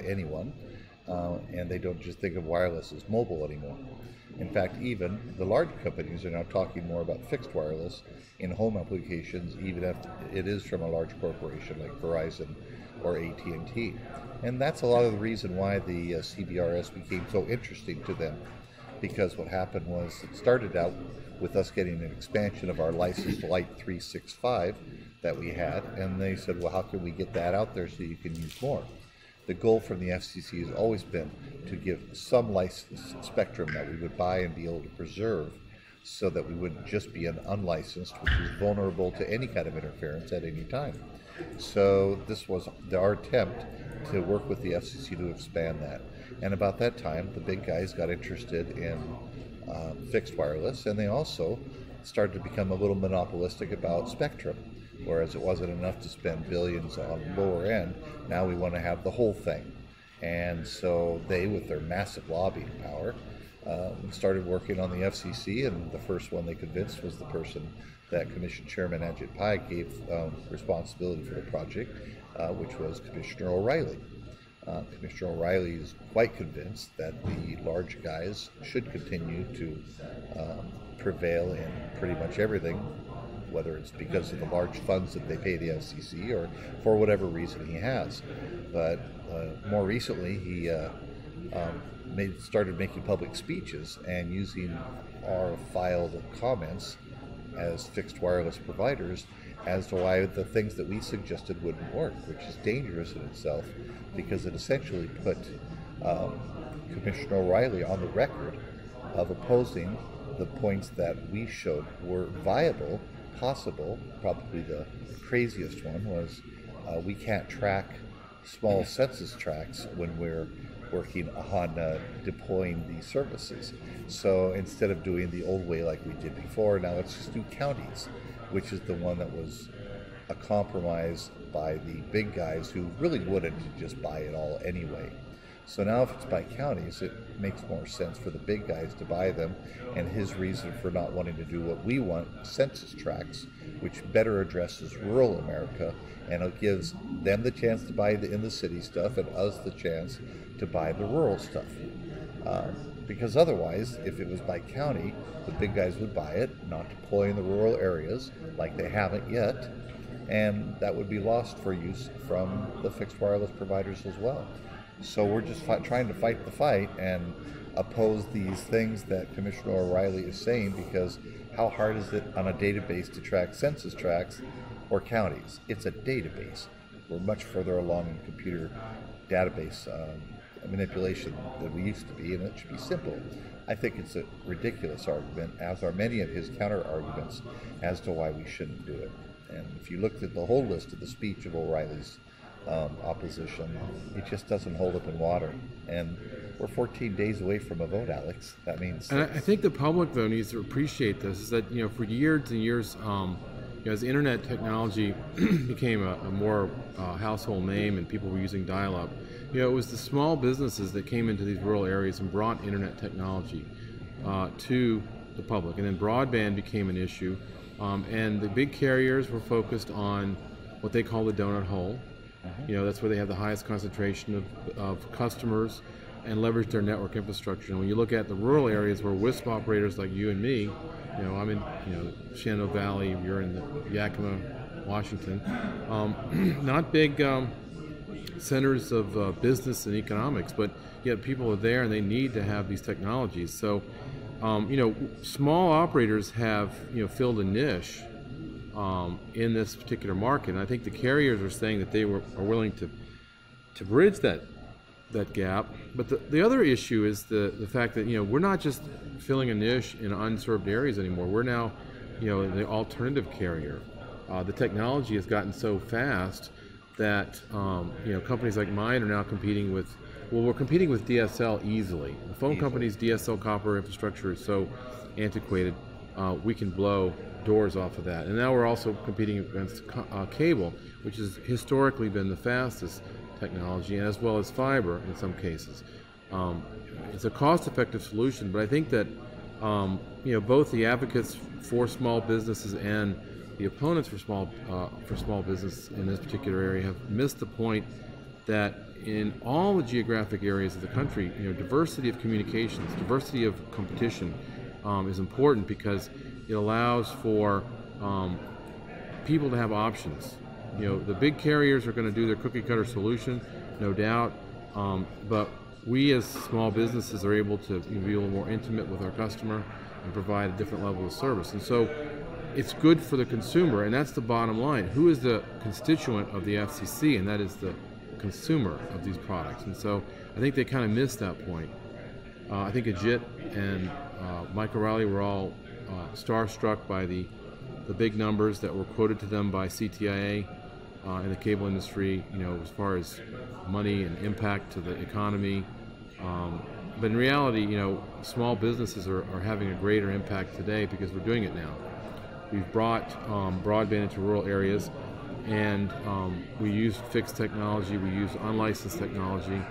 anyone, and they don't just think of wireless as mobile anymore. In fact, even the large companies are now talking more about fixed wireless in home applications, even if it is from a large corporation like Verizon or AT&T. And that's a lot of the reason why the CBRS became so interesting to them, because what happened was it started out with us getting an expansion of our licensed Light 365 that we had, and they said, well, how can we get that out there so you can use more? The goal from the FCC has always been to give some licensed spectrum that we would buy and be able to preserve, so that we wouldn't just be an unlicensed, which is vulnerable to any kind of interference at any time. So this was our attempt to work with the FCC to expand that. And about that time, the big guys got interested in fixed wireless, and they also started to become a little monopolistic about spectrum. Whereas it wasn't enough to spend billions on the lower end, now we want to have the whole thing. And so they, with their massive lobbying power, started working on the FCC, and the first one they convinced was the person that Commission Chairman Ajit Pai gave responsibility for the project, which was Commissioner O'Reilly. Commissioner O'Reilly is quite convinced that the large guys should continue to prevail in pretty much everything, whether it's because of the large funds that they pay the FCC or for whatever reason he has. But more recently, he started making public speeches and using our filed comments as fixed wireless providers as to why the things that we suggested wouldn't work, which is dangerous in itself, because it essentially put Commissioner O'Reilly on the record of opposing the points that we showed were viable, possible. Probably the craziest one was we can't track small census tracts when we're working on deploying these services. So instead of doing the old way like we did before, now it's just do counties, which is the one that was a compromise by the big guys who really wouldn't just buy it all anyway. So now if it's by counties, it makes more sense for the big guys to buy them, and his reason for not wanting to do what we want, census tracts, which better addresses rural America, and it gives them the chance to buy the in the city stuff and us the chance to buy the rural stuff. Because otherwise, if it was by county, the big guys would buy it, not deploy in the rural areas like they haven't yet, and that would be lost for use from the fixed wireless providers as well. So we're just trying to fight the fight and oppose these things that Commissioner O'Reilly is saying, because how hard is it on a database to track census tracts or counties? It's a database. We're much further along in computer database manipulation than we used to be, and it should be simple. I think it's a ridiculous argument, as are many of his counter arguments as to why we shouldn't do it. And if you looked at the whole list of the speech of O'Reilly's opposition, it just doesn't hold up in water. And we're 14 days away from a vote, Alex. That means... And I think the public, though, needs to appreciate this, is that, for years and years, as internet technology became a more household name and people were using dial-up, it was the small businesses that came into these rural areas and brought internet technology to the public. And then broadband became an issue, and the big carriers were focused on what they call the donut hole. That's where they have the highest concentration of customers and leverage their network infrastructure. And when you look at the rural areas where WISP operators like you and me, I'm in Shenandoah Valley, you're in Yakima, Washington, not big centers of business and economics, but yet people are there and they need to have these technologies. So, small operators have filled a niche in this particular market, and I think the carriers are saying that they are willing to bridge that gap. But the other issue is the fact that we're not just filling a niche in unserved areas anymore. We're now the alternative carrier. The technology has gotten so fast that companies like mine are now competing with. Well, we're competing with DSL easily. The phone company's DSL copper infrastructure is so antiquated, we can blow doors off of that. And now we're also competing against cable, which has historically been the fastest technology, as well as fiber in some cases. It's a cost-effective solution, but I think that both the advocates for small businesses and the opponents for small business in this particular area have missed the point that in all the geographic areas of the country, diversity of communications, diversity of competition is important, because it allows for people to have options. The big carriers are going to do their cookie cutter solution, no doubt, but we as small businesses are able to be a little more intimate with our customer and provide a different level of service. And so it's good for the consumer, and that's the bottom line. Who is the constituent of the FCC? And that is the consumer of these products. And so I think they kind of missed that point. I think Ajit and Mike O'Reilly were all starstruck by the big numbers that were quoted to them by CTIA in the cable industry, as far as money and impact to the economy. But in reality, small businesses are having a greater impact today because we're doing it now. We've brought broadband into rural areas, and we use fixed technology, we use unlicensed technology,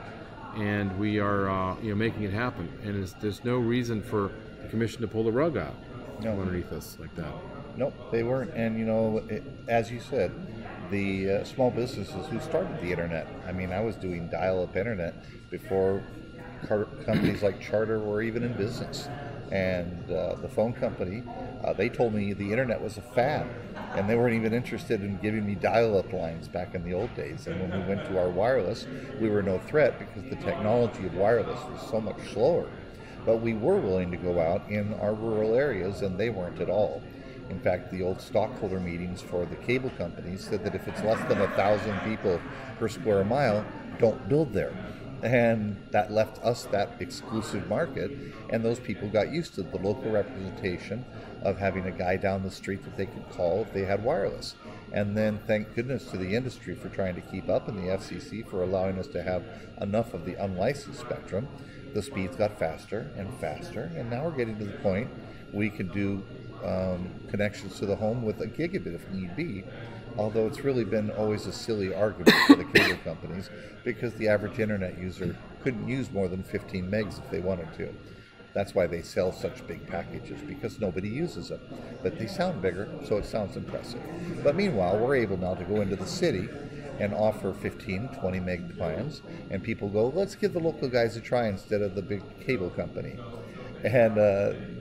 and we are making it happen. And there's no reason for the commission to pull the rug out from underneath us like that. Nope, they weren't. And as you said, the small businesses who started the internet. I mean, I was doing dial-up internet before companies like Charter were even in business. And the phone company, they told me the internet was a fad, and they weren't even interested in giving me dial-up lines back in the old days. And when we went to our wireless, we were no threat because the technology of wireless was so much slower. But we were willing to go out in our rural areas, and they weren't at all. In fact, the old stockholder meetings for the cable companies said that if it's less than 1,000 people per square mile, don't build there. And that left us that exclusive market, and those people got used to the local representation of having a guy down the street that they could call if they had wireless. And then thank goodness to the industry for trying to keep up, and the FCC for allowing us to have enough of the unlicensed spectrum. The speeds got faster and faster, and now we're getting to the point we can do connections to the home with a gigabit if need be, although it's really been always a silly argument for the cable companies because the average internet user couldn't use more than 15 megs if they wanted to. That's why they sell such big packages, because nobody uses them. But they sound bigger, so it sounds impressive. But meanwhile, we're able now to go into the city and offer 15, 20 meg plans, and people go, let's give the local guys a try instead of the big cable company. And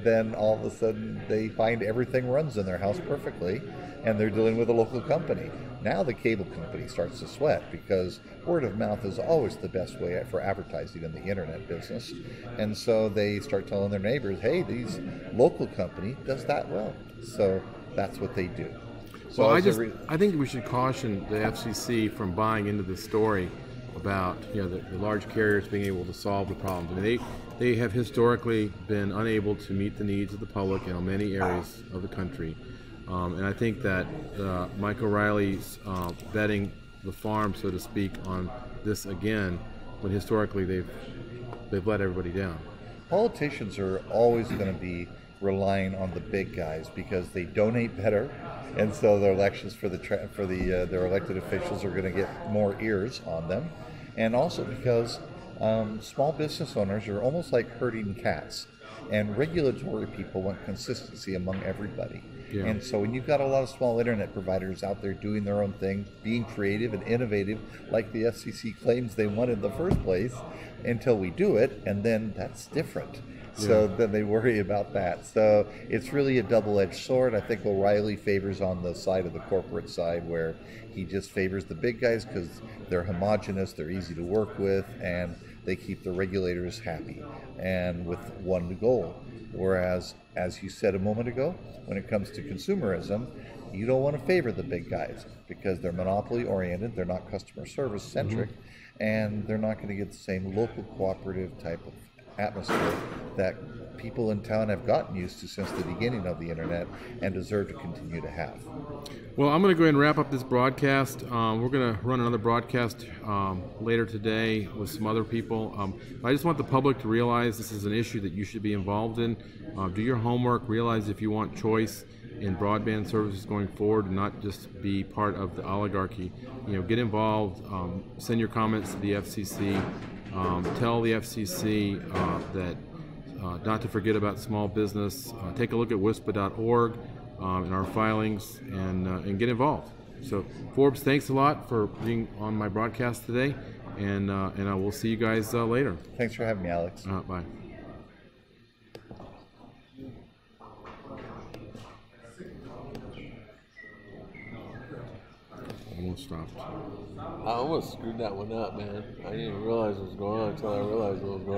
then all of a sudden they find everything runs in their house perfectly, and they're dealing with a local company. Now the cable company starts to sweat because word of mouth is always the best way for advertising in the internet business. And so they start telling their neighbors, hey, these local company does that well. So that's what they do. So well, I think we should caution the FCC from buying into the story about the large carriers being able to solve the problems. I mean, they have historically been unable to meet the needs of the public in many areas of the country. And I think that Mike O'Reilly's betting the farm, so to speak, on this again, when historically they've let everybody down. Politicians are always going to be relying on the big guys because they donate better, and so their elections for their elected officials are going to get more ears on them, and also because small business owners are almost like herding cats, and regulatory people want consistency among everybody. Yeah. And so when you've got a lot of small internet providers out there doing their own thing, being creative and innovative, like the FCC claims they want in the first place, until we do it, and then that's different. So then they worry about that. So it's really a double-edged sword. I think O'Reilly favors on the side of the corporate side, where he just favors the big guys because they're homogenous, they're easy to work with, and they keep the regulators happy and with one goal. Whereas, as you said a moment ago, when it comes to consumerism, you don't want to favor the big guys because they're monopoly oriented, they're not customer service centric, and they're not going to get the same local cooperative type of atmosphere that people in town have gotten used to since the beginning of the internet and deserve to continue to have. Well, I'm going to go ahead and wrap up this broadcast. We're going to run another broadcast later today with some other people. I just want the public to realize this is an issue that you should be involved in. Do your homework. Realize if you want choice in broadband services going forward and not just be part of the oligarchy, get involved. Send your comments to the FCC. Tell the FCC that not to forget about small business. Take a look at WISPA.org in our filings and get involved. So, Forbes, thanks a lot for being on my broadcast today, and I will see you guys later. Thanks for having me, Alex. Bye. Almost stopped. I almost screwed that one up, man. I didn't even realize what was going on until I realized what was going on.